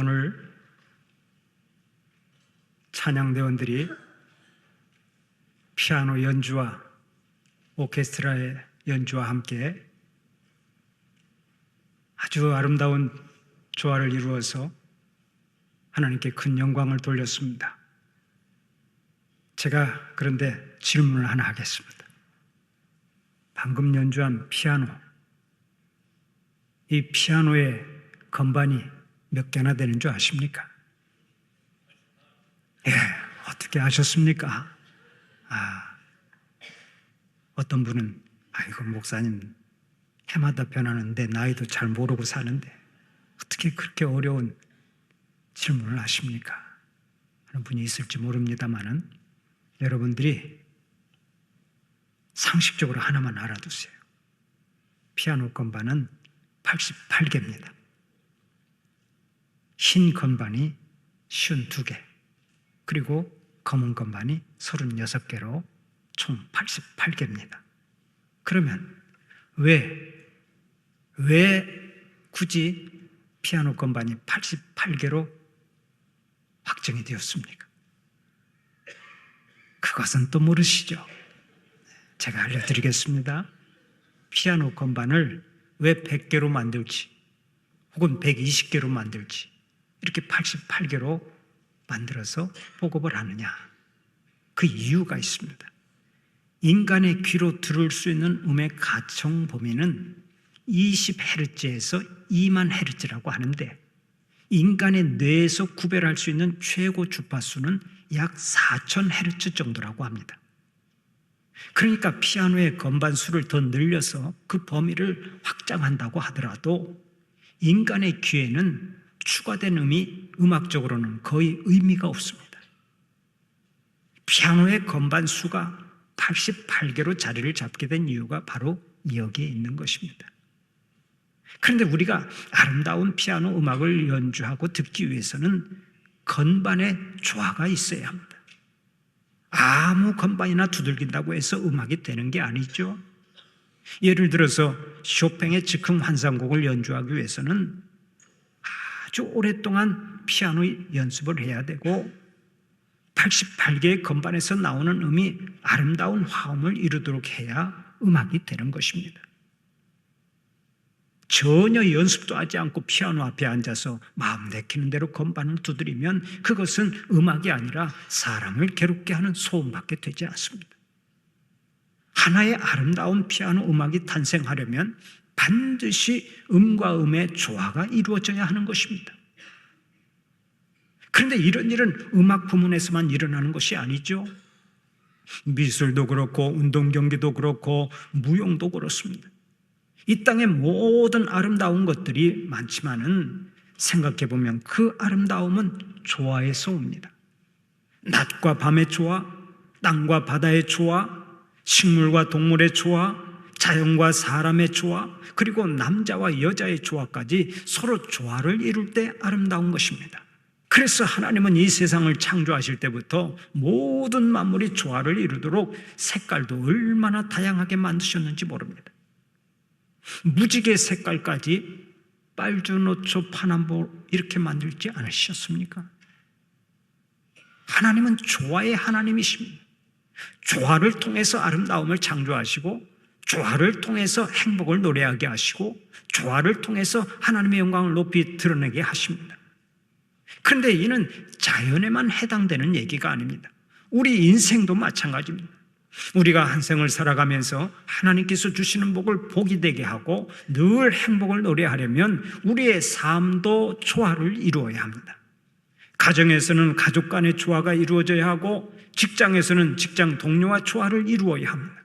오늘 찬양대원들이 피아노 연주와 오케스트라의 연주와 함께 아주 아름다운 조화를 이루어서 하나님께 큰 영광을 돌렸습니다. 제가 그런데 질문을 하나 하겠습니다. 방금 연주한 피아노, 이 피아노의 건반이 몇 개나 되는 줄 아십니까? 예, 어떻게 아셨습니까? 어떤 분은 아이고 목사님 해마다 변하는데 나이도 잘 모르고 사는데 어떻게 그렇게 어려운 질문을 하십니까? 하는 분이 있을지 모릅니다만은 여러분들이 상식적으로 하나만 알아두세요. 피아노 건반은 88개입니다. 흰 건반이 52개, 그리고 검은 건반이 36개로 총 88개입니다. 그러면 왜 굳이 피아노 건반이 88개로 확정이 되었습니까? 그것은 또 모르시죠? 제가 알려드리겠습니다. 피아노 건반을 왜 100개로 만들지 혹은 120개로 만들지 이렇게 88개로 만들어서 보급을 하느냐, 그 이유가 있습니다. 인간의 귀로 들을 수 있는 음의 가청 범위는 20Hz에서 2만 Hz라고 하는데 인간의 뇌에서 구별할 수 있는 최고 주파수는 약 4000Hz 정도라고 합니다. 그러니까 피아노의 건반 수를 더 늘려서 그 범위를 확장한다고 하더라도 인간의 귀에는 추가된 음이 음악적으로는 거의 의미가 없습니다. 피아노의 건반 수가 88개로 자리를 잡게 된 이유가 바로 여기에 있는 것입니다. 그런데 우리가 아름다운 피아노 음악을 연주하고 듣기 위해서는 건반의 조화가 있어야 합니다. 아무 건반이나 두들긴다고 해서 음악이 되는 게 아니죠. 예를 들어서 쇼팽의 즉흥 환상곡을 연주하기 위해서는 아주 오랫동안 피아노 연습을 해야 되고 88개의 건반에서 나오는 음이 아름다운 화음을 이루도록 해야 음악이 되는 것입니다. 전혀 연습도 하지 않고 피아노 앞에 앉아서 마음 내키는 대로 건반을 두드리면 그것은 음악이 아니라 사람을 괴롭게 하는 소음밖에 되지 않습니다. 하나의 아름다운 피아노 음악이 탄생하려면 반드시 음과 음의 조화가 이루어져야 하는 것입니다. 그런데 이런 일은 음악 부문에서만 일어나는 것이 아니죠. 미술도 그렇고 운동 경기도 그렇고 무용도 그렇습니다. 이 땅의 모든 아름다운 것들이 많지만은 생각해 보면 그 아름다움은 조화에서 옵니다. 낮과 밤의 조화, 땅과 바다의 조화, 식물과 동물의 조화, 자연과 사람의 조화, 그리고 남자와 여자의 조화까지 서로 조화를 이룰 때 아름다운 것입니다. 그래서 하나님은 이 세상을 창조하실 때부터 모든 만물이 조화를 이루도록 색깔도 얼마나 다양하게 만드셨는지 모릅니다. 무지개 색깔까지 빨주노초 파남보 이렇게 만들지 않으셨습니까? 하나님은 조화의 하나님이십니다. 조화를 통해서 아름다움을 창조하시고 조화를 통해서 행복을 노래하게 하시고 조화를 통해서 하나님의 영광을 높이 드러내게 하십니다. 그런데 이는 자연에만 해당되는 얘기가 아닙니다. 우리 인생도 마찬가지입니다. 우리가 한 생을 살아가면서 하나님께서 주시는 복을 복이 되게 하고 늘 행복을 노래하려면 우리의 삶도 조화를 이루어야 합니다. 가정에서는 가족 간의 조화가 이루어져야 하고 직장에서는 직장 동료와 조화를 이루어야 합니다.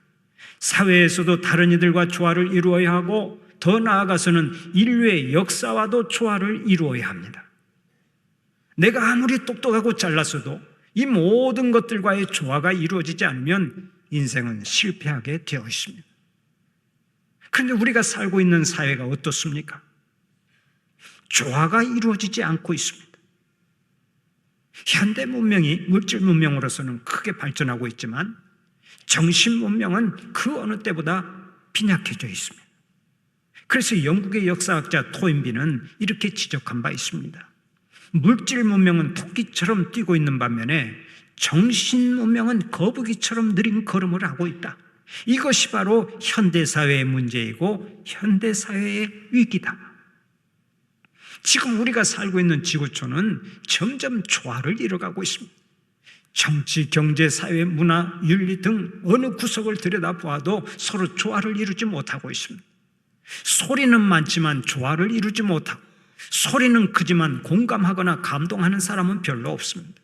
사회에서도 다른 이들과 조화를 이루어야 하고 더 나아가서는 인류의 역사와도 조화를 이루어야 합니다. 내가 아무리 똑똑하고 잘났어도 이 모든 것들과의 조화가 이루어지지 않으면 인생은 실패하게 되어 있습니다. 그런데 우리가 살고 있는 사회가 어떻습니까? 조화가 이루어지지 않고 있습니다. 현대 문명이 물질 문명으로서는 크게 발전하고 있지만 정신 문명은 그 어느 때보다 빈약해져 있습니다. 그래서 영국의 역사학자 토인비는 이렇게 지적한 바 있습니다. 물질 문명은 토끼처럼 뛰고 있는 반면에 정신 문명은 거북이처럼 느린 걸음을 하고 있다. 이것이 바로 현대사회의 문제이고 현대사회의 위기다. 지금 우리가 살고 있는 지구촌은 점점 조화를 이뤄가고 있습니다. 정치, 경제, 사회, 문화, 윤리 등 어느 구석을 들여다보아도 서로 조화를 이루지 못하고 있습니다. 소리는 많지만 조화를 이루지 못하고, 소리는 크지만 공감하거나 감동하는 사람은 별로 없습니다.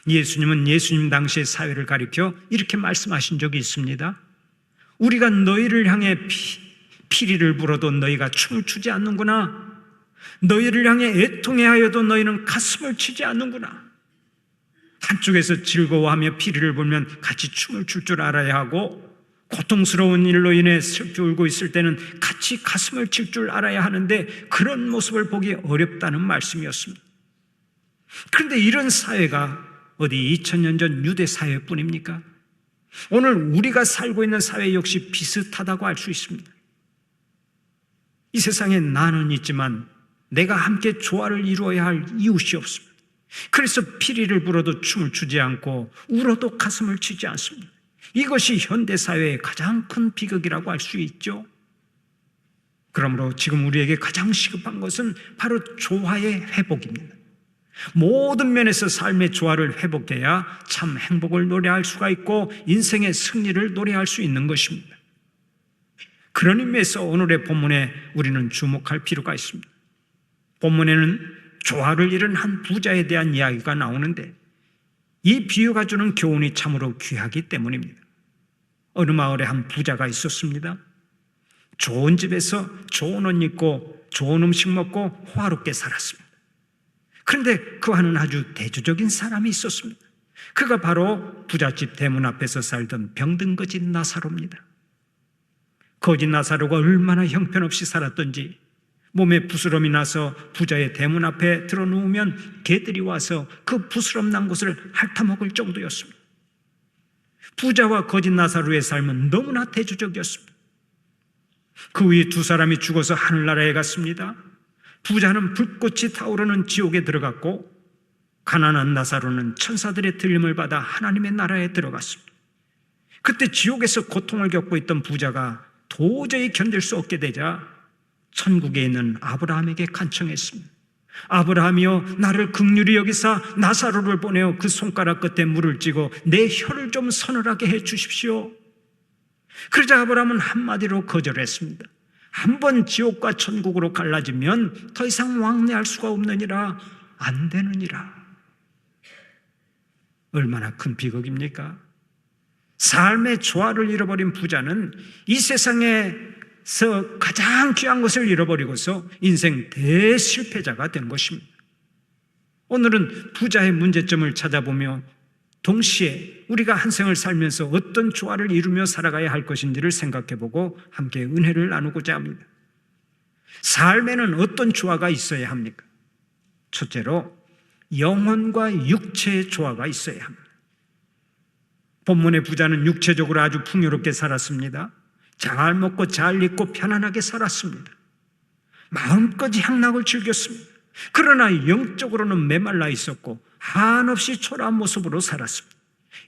예수님은 예수님 당시의 사회를 가리켜 이렇게 말씀하신 적이 있습니다. 우리가 너희를 향해 피리를 불어도 너희가 춤을 추지 않는구나. 너희를 향해 애통해하여도 너희는 가슴을 치지 않는구나. 한쪽에서 즐거워하며 피리를 불면 같이 춤을 출 줄 알아야 하고, 고통스러운 일로 인해 슬피 울고 있을 때는 같이 가슴을 칠 줄 알아야 하는데 그런 모습을 보기 어렵다는 말씀이었습니다. 그런데 이런 사회가 어디 2000년 전 유대 사회뿐입니까? 오늘 우리가 살고 있는 사회 역시 비슷하다고 할 수 있습니다. 이 세상에 나는 있지만 내가 함께 조화를 이루어야 할 이웃이 없습니다. 그래서 피리를 불어도 춤을 추지 않고 울어도 가슴을 치지 않습니다. 이것이 현대사회의 가장 큰 비극이라고 할 수 있죠. 그러므로 지금 우리에게 가장 시급한 것은 바로 조화의 회복입니다. 모든 면에서 삶의 조화를 회복해야 참 행복을 노래할 수가 있고 인생의 승리를 노래할 수 있는 것입니다. 그런 의미에서 오늘의 본문에 우리는 주목할 필요가 있습니다. 본문에는 조화를 잃은 한 부자에 대한 이야기가 나오는데 이 비유가 주는 교훈이 참으로 귀하기 때문입니다. 어느 마을에 한 부자가 있었습니다. 좋은 집에서 좋은 옷 입고 좋은 음식 먹고 호화롭게 살았습니다. 그런데 그 안은 아주 대조적인 사람이 있었습니다. 그가 바로 부잣집 대문 앞에서 살던 병든 거지 나사로입니다. 거지 나사로가 얼마나 형편없이 살았던지 몸에 부스럼이 나서 부자의 대문 앞에 들어누우면 개들이 와서 그 부스럼 난 곳을 핥아먹을 정도였습니다. 부자와 거지 나사로의 삶은 너무나 대조적이었습니다. 그 후에 두 사람이 죽어서 하늘나라에 갔습니다. 부자는 불꽃이 타오르는 지옥에 들어갔고 가난한 나사로는 천사들의 들림을 받아 하나님의 나라에 들어갔습니다. 그때 지옥에서 고통을 겪고 있던 부자가 도저히 견딜 수 없게 되자 천국에 있는 아브라함에게 간청했습니다. 아브라함이여, 나를 긍휼히 여기사 나사로를 보내어 그 손가락 끝에 물을 찌고 내 혀를 좀 서늘하게 해 주십시오. 그러자 아브라함은 한마디로 거절했습니다. 한번 지옥과 천국으로 갈라지면 더 이상 왕래할 수가 없느니라, 안 되느니라. 얼마나 큰 비극입니까? 삶의 조화를 잃어버린 부자는 이 세상에서 가장 귀한 것을 잃어버리고서 인생 대실패자가 된 것입니다. 오늘은 부자의 문제점을 찾아보며 동시에 우리가 한 생을 살면서 어떤 조화를 이루며 살아가야 할 것인지를 생각해보고 함께 은혜를 나누고자 합니다. 삶에는 어떤 조화가 있어야 합니까? 첫째로 영혼과 육체의 조화가 있어야 합니다. 본문의 부자는 육체적으로 아주 풍요롭게 살았습니다. 잘 먹고 잘 입고 편안하게 살았습니다. 마음껏 향락을 즐겼습니다. 그러나 영적으로는 메말라 있었고 한없이 초라한 모습으로 살았습니다.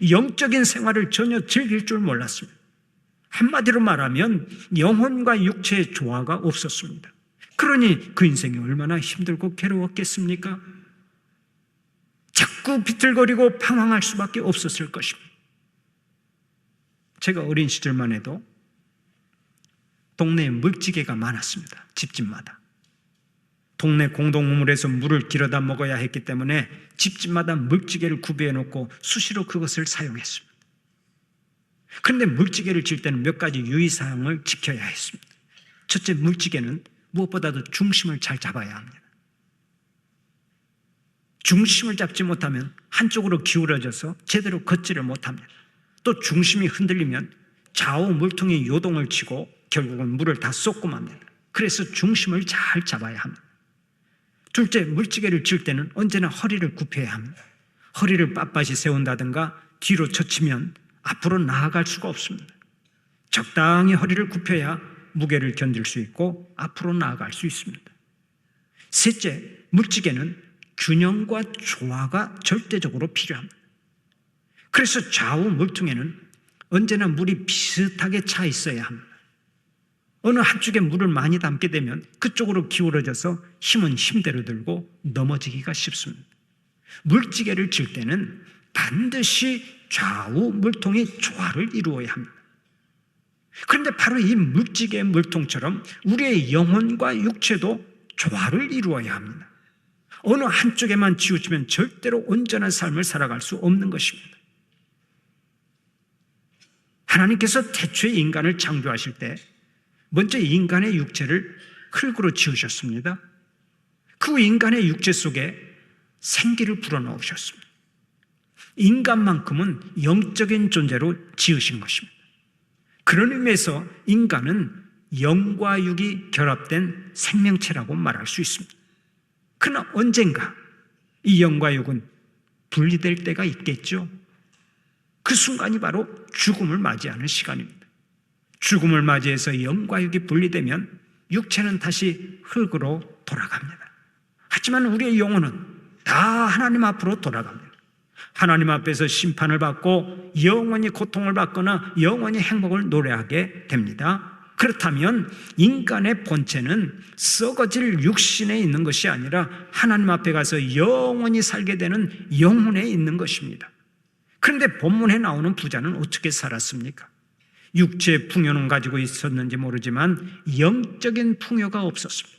영적인 생활을 전혀 즐길 줄 몰랐습니다. 한마디로 말하면 영혼과 육체의 조화가 없었습니다. 그러니 그 인생이 얼마나 힘들고 괴로웠겠습니까? 자꾸 비틀거리고 방황할 수밖에 없었을 것입니다. 제가 어린 시절만 해도 동네에 물지개가 많았습니다. 집집마다. 동네 공동우물에서 물을 길어다 먹어야 했기 때문에 집집마다 물지개를 구비해 놓고 수시로 그것을 사용했습니다. 그런데 물지개를 칠 때는 몇 가지 유의사항을 지켜야 했습니다. 첫째, 물지개는 무엇보다도 중심을 잘 잡아야 합니다. 중심을 잡지 못하면 한쪽으로 기울어져서 제대로 걷지를 못합니다. 또 중심이 흔들리면 좌우 물통이 요동을 치고 결국은 물을 다 쏟고 맙니다. 그래서 중심을 잘 잡아야 합니다. 둘째, 물지개를 칠 때는 언제나 허리를 굽혀야 합니다. 허리를 빳빳이 세운다든가 뒤로 젖히면 앞으로 나아갈 수가 없습니다. 적당히 허리를 굽혀야 무게를 견딜 수 있고 앞으로 나아갈 수 있습니다. 셋째, 물지개는 균형과 조화가 절대적으로 필요합니다. 그래서 좌우 물통에는 언제나 물이 비슷하게 차 있어야 합니다. 어느 한쪽에 물을 많이 담게 되면 그쪽으로 기울어져서 힘은 힘대로 들고 넘어지기가 쉽습니다. 물지개를 질 때는 반드시 좌우 물통이 조화를 이루어야 합니다. 그런데 바로 이 물지개의 물통처럼 우리의 영혼과 육체도 조화를 이루어야 합니다. 어느 한쪽에만 치우치면 절대로 온전한 삶을 살아갈 수 없는 것입니다. 하나님께서 태초에 인간을 창조하실 때 먼저 인간의 육체를 흙으로 지으셨습니다. 그 인간의 육체 속에 생기를 불어넣으셨습니다. 인간만큼은 영적인 존재로 지으신 것입니다. 그런 의미에서 인간은 영과 육이 결합된 생명체라고 말할 수 있습니다. 그러나 언젠가 이 영과 육은 분리될 때가 있겠죠. 그 순간이 바로 죽음을 맞이하는 시간입니다. 죽음을 맞이해서 영과 육이 분리되면 육체는 다시 흙으로 돌아갑니다. 하지만 우리의 영혼은 다 하나님 앞으로 돌아갑니다. 하나님 앞에서 심판을 받고 영원히 고통을 받거나 영원히 행복을 노래하게 됩니다. 그렇다면 인간의 본체는 썩어질 육신에 있는 것이 아니라 하나님 앞에 가서 영원히 살게 되는 영혼에 있는 것입니다. 그런데 본문에 나오는 부자는 어떻게 살았습니까? 육체의 풍요는 가지고 있었는지 모르지만 영적인 풍요가 없었습니다.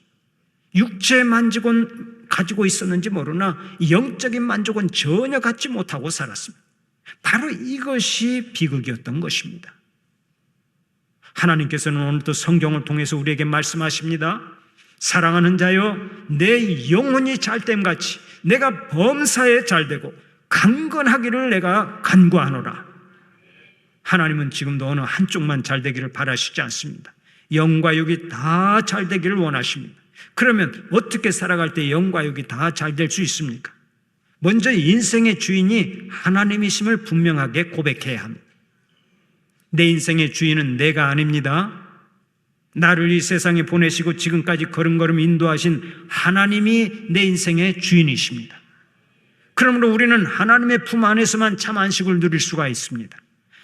육체의 만족은 가지고 있었는지 모르나 영적인 만족은 전혀 갖지 못하고 살았습니다. 바로 이것이 비극이었던 것입니다. 하나님께서는 오늘도 성경을 통해서 우리에게 말씀하십니다. 사랑하는 자여, 내 영혼이 잘됨같이 내가 범사에 잘되고 강건하기를 내가 간구하노라. 하나님은 지금도 어느 한쪽만 잘되기를 바라시지 않습니다. 영과 육이 다 잘되기를 원하십니다. 그러면 어떻게 살아갈 때 영과 육이 다 잘될 수 있습니까? 먼저 인생의 주인이 하나님이심을 분명하게 고백해야 합니다. 내 인생의 주인은 내가 아닙니다. 나를 이 세상에 보내시고 지금까지 걸음걸음 인도하신 하나님이 내 인생의 주인이십니다. 그러므로 우리는 하나님의 품 안에서만 참 안식을 누릴 수가 있습니다.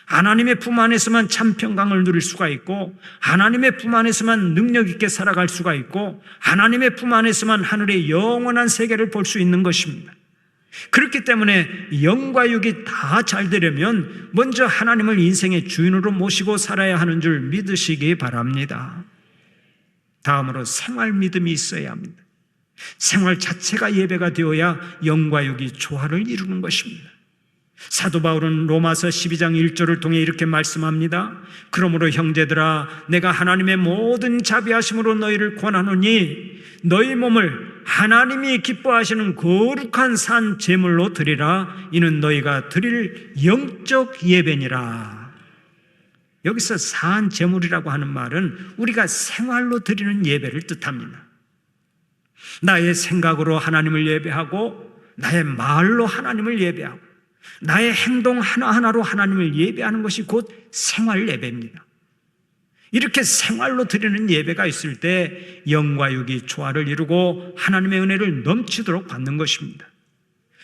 하나님의 품 안에서만 참 평강을 누릴 수가 있고, 하나님의 품 안에서만 능력 있게 살아갈 수가 있고, 하나님의 품 안에서만 하늘의 영원한 세계를 볼 수 있는 것입니다. 그렇기 때문에 영과 육이 다 잘 되려면 먼저 하나님을 인생의 주인으로 모시고 살아야 하는 줄 믿으시기 바랍니다. 다음으로 생활 믿음이 있어야 합니다. 생활 자체가 예배가 되어야 영과 육이 조화를 이루는 것입니다. 사도 바울은 로마서 12장 1절을 통해 이렇게 말씀합니다. 그러므로 형제들아, 내가 하나님의 모든 자비하심으로 너희를 권하노니 너희 몸을 하나님이 기뻐하시는 거룩한 산 제물로 드리라. 이는 너희가 드릴 영적 예배니라. 여기서 산 제물이라고 하는 말은 우리가 생활로 드리는 예배를 뜻합니다. 나의 생각으로 하나님을 예배하고, 나의 말로 하나님을 예배하고, 나의 행동 하나하나로 하나님을 예배하는 것이 곧 생활 예배입니다. 이렇게 생활로 드리는 예배가 있을 때 영과 육이 조화를 이루고 하나님의 은혜를 넘치도록 받는 것입니다.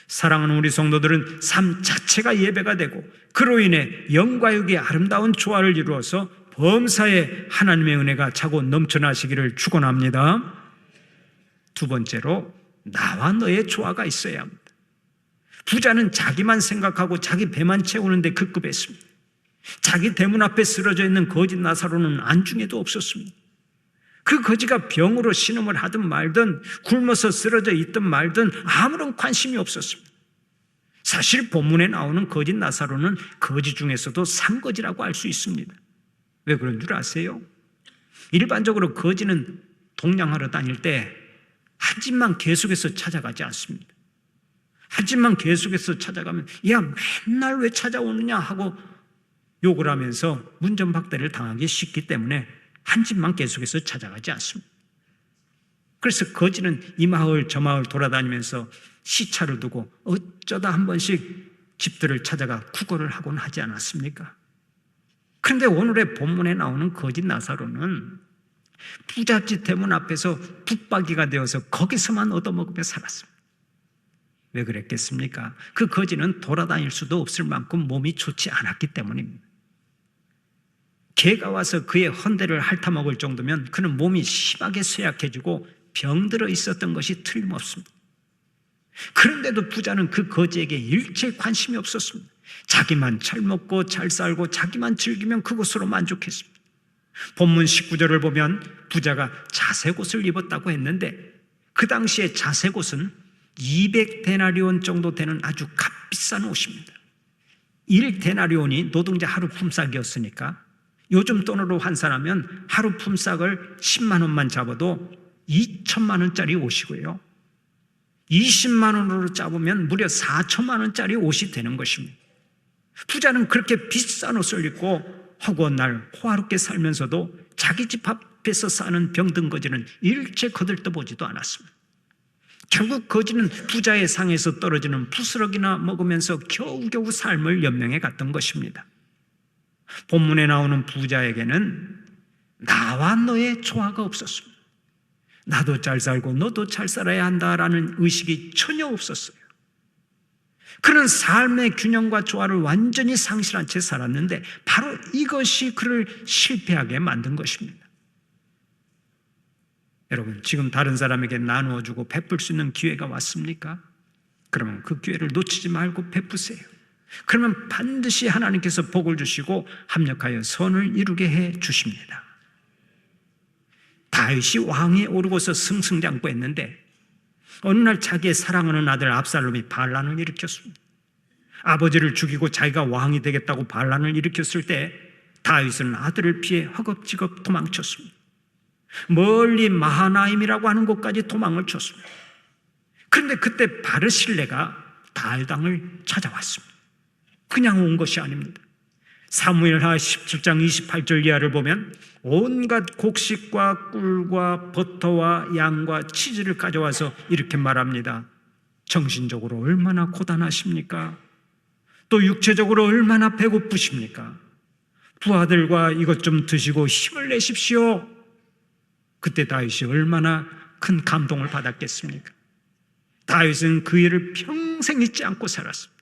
사랑하는 우리 성도들은 삶 자체가 예배가 되고, 그로 인해 영과 육이 아름다운 조화를 이루어서 범사에 하나님의 은혜가 차고 넘쳐나시기를 축원합니다. 두 번째로, 나와 너의 조화가 있어야 합니다. 부자는 자기만 생각하고 자기 배만 채우는 데 급급했습니다. 자기 대문 앞에 쓰러져 있는 거지 나사로는 안중에도 없었습니다. 그 거지가 병으로 신음을 하든 말든, 굶어서 쓰러져 있든 말든 아무런 관심이 없었습니다. 사실 본문에 나오는 거지 나사로는 거지 중에서도 상거지라고 할 수 있습니다. 왜 그런 줄 아세요? 일반적으로 거지는 동냥하러 다닐 때 한 집만 계속해서 찾아가지 않습니다. 한 집만 계속해서 찾아가면 야, 맨날 왜 찾아오느냐 하고 욕을 하면서 문전박대를 당하기 쉽기 때문에 한 집만 계속해서 찾아가지 않습니다. 그래서 거지는 이 마을 저 마을 돌아다니면서 시차를 두고 어쩌다 한 번씩 집들을 찾아가 구걸을 하곤 하지 않았습니까? 그런데 오늘의 본문에 나오는 거지 나사로는 부잣집 대문 앞에서 붙박이가 되어서 거기서만 얻어먹으며 살았습니다. 왜 그랬겠습니까? 그 거지는 돌아다닐 수도 없을 만큼 몸이 좋지 않았기 때문입니다. 개가 와서 그의 헌대를 핥아먹을 정도면 그는 몸이 심하게 쇠약해지고 병들어 있었던 것이 틀림없습니다. 그런데도 부자는 그 거지에게 일체 관심이 없었습니다. 자기만 잘 먹고 잘 살고 자기만 즐기면 그것으로 만족했습니다. 본문 19절을 보면 부자가 자색옷을 입었다고 했는데 그 당시에 자색옷은 200데나리온 정도 되는 아주 값비싼 옷입니다. 1데나리온이 노동자 하루 품삯이었으니까 요즘 돈으로 환산하면 하루 품삯을 10만 원만 잡아도 2천만 원짜리 옷이고요. 20만 원으로 잡으면 무려 4천만 원짜리 옷이 되는 것입니다. 부자는 그렇게 비싼 옷을 입고 허구한 날 호화롭게 살면서도 자기 집 앞에서 사는 병든 거지는 일체 거들떠보지도 않았습니다. 결국 거지는 부자의 상에서 떨어지는 부스러기나 먹으면서 겨우겨우 삶을 연명해 갔던 것입니다. 본문에 나오는 부자에게는 나와 너의 조화가 없었습니다. 나도 잘 살고 너도 잘 살아야 한다라는 의식이 전혀 없었어요. 그는 삶의 균형과 조화를 완전히 상실한 채 살았는데 바로 이것이 그를 실패하게 만든 것입니다. 여러분, 지금 다른 사람에게 나누어주고 베풀 수 있는 기회가 왔습니까? 그러면 그 기회를 놓치지 말고 베푸세요. 그러면 반드시 하나님께서 복을 주시고 합력하여 선을 이루게 해 주십니다. 다윗이 왕위에 오르고서 승승장구했는데 어느 날 자기의 사랑하는 아들 압살롬이 반란을 일으켰습니다. 아버지를 죽이고 자기가 왕이 되겠다고 반란을 일으켰을 때 다윗은 아들을 피해 허겁지겁 도망쳤습니다. 멀리 마하나임이라고 하는 곳까지 도망을 쳤습니다. 그런데 그때 바르실레가 달당을 찾아왔습니다. 그냥 온 것이 아닙니다. 사무엘하 17장 28절 이하를 보면 온갖 곡식과 꿀과 버터와 양과 치즈를 가져와서 이렇게 말합니다. 정신적으로 얼마나 고단하십니까? 또 육체적으로 얼마나 배고프십니까? 부하들과 이것 좀 드시고 힘을 내십시오. 그때 다윗이 얼마나 큰 감동을 받았겠습니까? 다윗은 그 일을 평생 잊지 않고 살았습니다.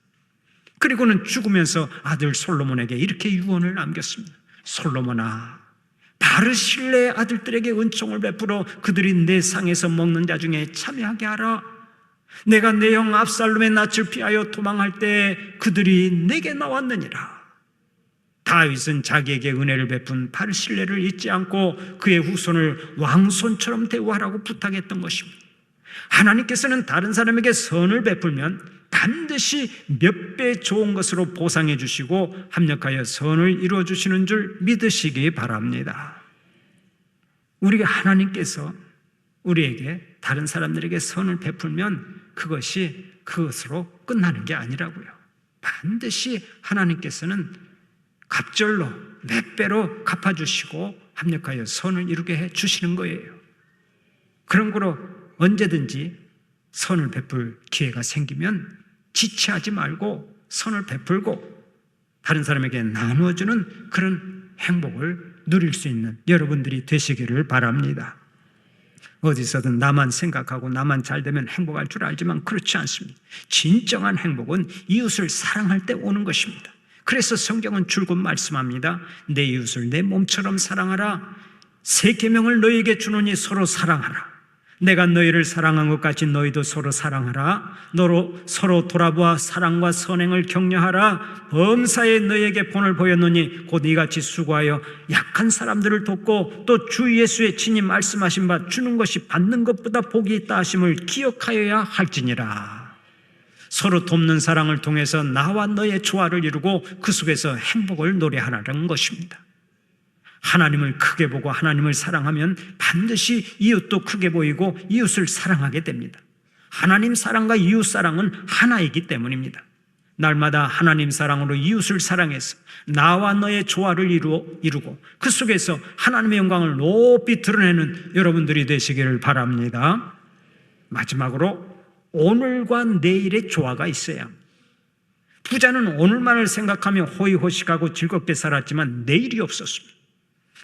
그리고는 죽으면서 아들 솔로몬에게 이렇게 유언을 남겼습니다. 솔로몬아, 바르실레의 아들들에게 은총을 베풀어 그들이 내 상에서 먹는 자 중에 참여하게 하라. 내가 내 형 압살롬의 낯을 피하여 도망할 때 그들이 내게 나왔느니라. 다윗은 자기에게 은혜를 베푼 바르실레를 잊지 않고 그의 후손을 왕손처럼 대우하라고 부탁했던 것입니다. 하나님께서는 다른 사람에게 선을 베풀면 반드시 몇 배 좋은 것으로 보상해 주시고 합력하여 선을 이루어 주시는 줄 믿으시기 바랍니다. 우리가 하나님께서 우리에게 다른 사람들에게 선을 베풀면 그것으로 끝나는 게 아니라고요. 반드시 하나님께서는 갑절로 몇 배로 갚아주시고 합력하여 선을 이루게 해 주시는 거예요. 그런 거로 언제든지 선을 베풀 기회가 생기면 지체하지 말고 선을 베풀고 다른 사람에게 나누어주는 그런 행복을 누릴 수 있는 여러분들이 되시기를 바랍니다. 어디서든 나만 생각하고 나만 잘 되면 행복할 줄 알지만 그렇지 않습니다. 진정한 행복은 이웃을 사랑할 때 오는 것입니다. 그래서 성경은 줄곧 말씀합니다. 내 이웃을 내 몸처럼 사랑하라. 새 계명을 너희에게 주노니 서로 사랑하라. 내가 너희를 사랑한 것 같이 너희도 서로 사랑하라. 너로 서로 돌아보아 사랑과 선행을 격려하라. 범사에 너희에게 본을 보였노니 곧 이같이 수고하여 약한 사람들을 돕고 또 주 예수의 친히 말씀하신 바 주는 것이 받는 것보다 복이 있다 하심을 기억하여야 할지니라. 서로 돕는 사랑을 통해서 나와 너의 조화를 이루고 그 속에서 행복을 노래하라는 것입니다. 하나님을 크게 보고 하나님을 사랑하면 반드시 이웃도 크게 보이고 이웃을 사랑하게 됩니다. 하나님 사랑과 이웃 사랑은 하나이기 때문입니다. 날마다 하나님 사랑으로 이웃을 사랑해서 나와 너의 조화를 이루고 그 속에서 하나님의 영광을 높이 드러내는 여러분들이 되시기를 바랍니다. 마지막으로 오늘과 내일의 조화가 있어야 합니다. 부자는 오늘만을 생각하며 호의호식하고 즐겁게 살았지만 내일이 없었습니다.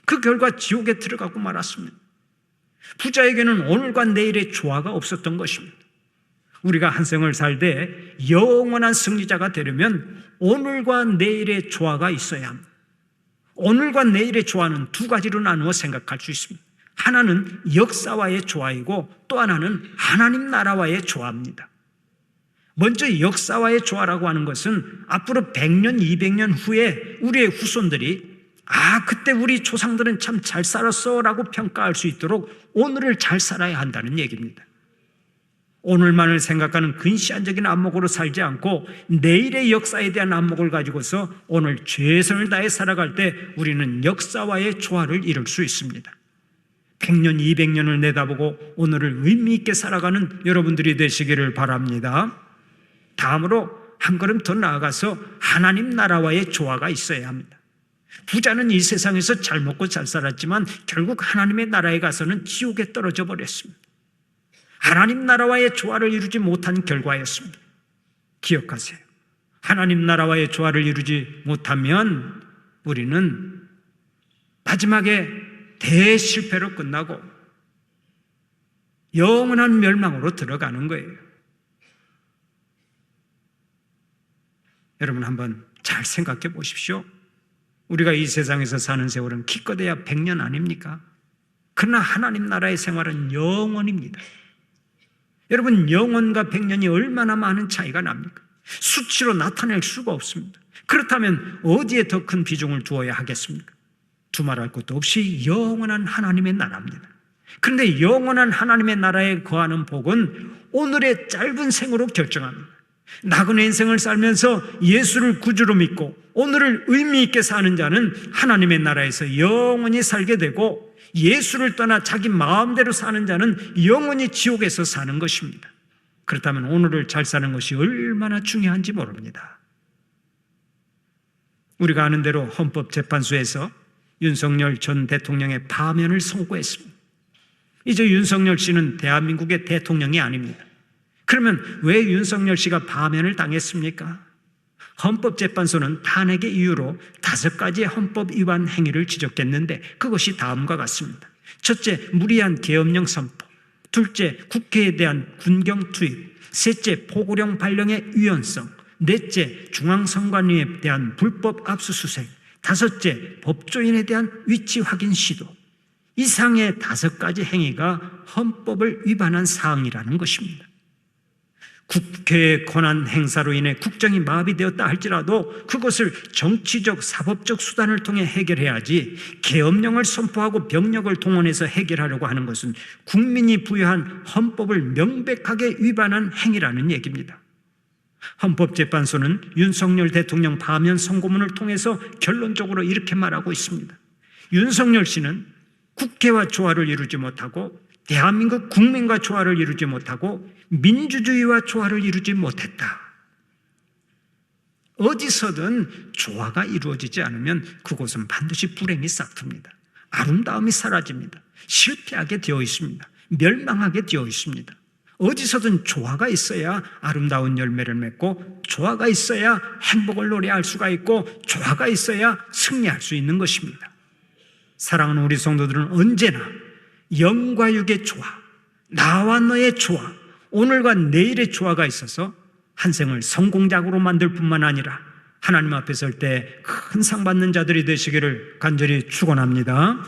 그 결과 지옥에 들어가고 말았습니다. 부자에게는 오늘과 내일의 조화가 없었던 것입니다. 우리가 한 생을 살되 영원한 승리자가 되려면 오늘과 내일의 조화가 있어야 합니다. 오늘과 내일의 조화는 두 가지로 나누어 생각할 수 있습니다. 하나는 역사와의 조화이고 또 하나는 하나님 나라와의 조화입니다. 먼저 역사와의 조화라고 하는 것은 앞으로 100년, 200년 후에 우리의 후손들이 그때 우리 조상들은 참 잘 살았어 라고 평가할 수 있도록 오늘을 잘 살아야 한다는 얘기입니다. 오늘만을 생각하는 근시안적인 안목으로 살지 않고 내일의 역사에 대한 안목을 가지고서 오늘 최선을 다해 살아갈 때 우리는 역사와의 조화를 이룰 수 있습니다. 100년, 200년을 내다보고 오늘을 의미 있게 살아가는 여러분들이 되시기를 바랍니다. 다음으로 한 걸음 더 나아가서 하나님 나라와의 조화가 있어야 합니다. 부자는 이 세상에서 잘 먹고 잘 살았지만 결국 하나님의 나라에 가서는 지옥에 떨어져 버렸습니다. 하나님 나라와의 조화를 이루지 못한 결과였습니다. 기억하세요. 하나님 나라와의 조화를 이루지 못하면 우리는 마지막에 대실패로 끝나고 영원한 멸망으로 들어가는 거예요. 여러분 한번 잘 생각해 보십시오. 우리가 이 세상에서 사는 세월은 기껏해야 100년 아닙니까? 그러나 하나님 나라의 생활은 영원입니다. 여러분, 영원과 100년이 얼마나 많은 차이가 납니까? 수치로 나타낼 수가 없습니다. 그렇다면 어디에 더 큰 비중을 두어야 하겠습니까? 두말할 것도 없이 영원한 하나님의 나라입니다. 그런데 영원한 하나님의 나라에 거하는 복은 오늘의 짧은 생으로 결정합니다. 나그네 인생을 살면서 예수를 구주로 믿고 오늘을 의미 있게 사는 자는 하나님의 나라에서 영원히 살게 되고, 예수를 떠나 자기 마음대로 사는 자는 영원히 지옥에서 사는 것입니다. 그렇다면 오늘을 잘 사는 것이 얼마나 중요한지 모릅니다. 우리가 아는 대로 헌법재판소에서 윤석열 전 대통령의 파면을 선고했습니다. 이제 윤석열 씨는 대한민국의 대통령이 아닙니다. 그러면 왜 윤석열 씨가 파면을 당했습니까? 헌법재판소는 탄핵의 이유로 5가지의 헌법 위반 행위를 지적했는데 그것이 다음과 같습니다. 첫째, 무리한 계엄령 선포. 둘째, 국회에 대한 군경 투입. 셋째, 포고령 발령의 위헌성. 넷째, 중앙선관위에 대한 불법 압수수색. 다섯째, 법조인에 대한 위치 확인 시도. 이상의 5가지 행위가 헌법을 위반한 사항이라는 것입니다. 국회의 권한 행사로 인해 국정이 마비되었다 할지라도 그것을 정치적, 사법적 수단을 통해 해결해야지, 계엄령을 선포하고 병력을 동원해서 해결하려고 하는 것은 국민이 부여한 헌법을 명백하게 위반한 행위라는 얘기입니다. 헌법재판소는 윤석열 대통령 파면 선고문을 통해서 결론적으로 이렇게 말하고 있습니다. 윤석열 씨는 국회와 조화를 이루지 못하고 대한민국 국민과 조화를 이루지 못하고 민주주의와 조화를 이루지 못했다. 어디서든 조화가 이루어지지 않으면 그곳은 반드시 불행이 싹틉니다. 아름다움이 사라집니다. 실패하게 되어 있습니다. 멸망하게 되어 있습니다. 어디서든 조화가 있어야 아름다운 열매를 맺고, 조화가 있어야 행복을 노래할 수가 있고, 조화가 있어야 승리할 수 있는 것입니다. 사랑하는 우리 성도들은 언제나 영과 육의 조화, 나와 너의 조화, 오늘과 내일의 조화가 있어서 한 생을 성공작으로 만들 뿐만 아니라 하나님 앞에 설 때 큰 상 받는 자들이 되시기를 간절히 축원합니다.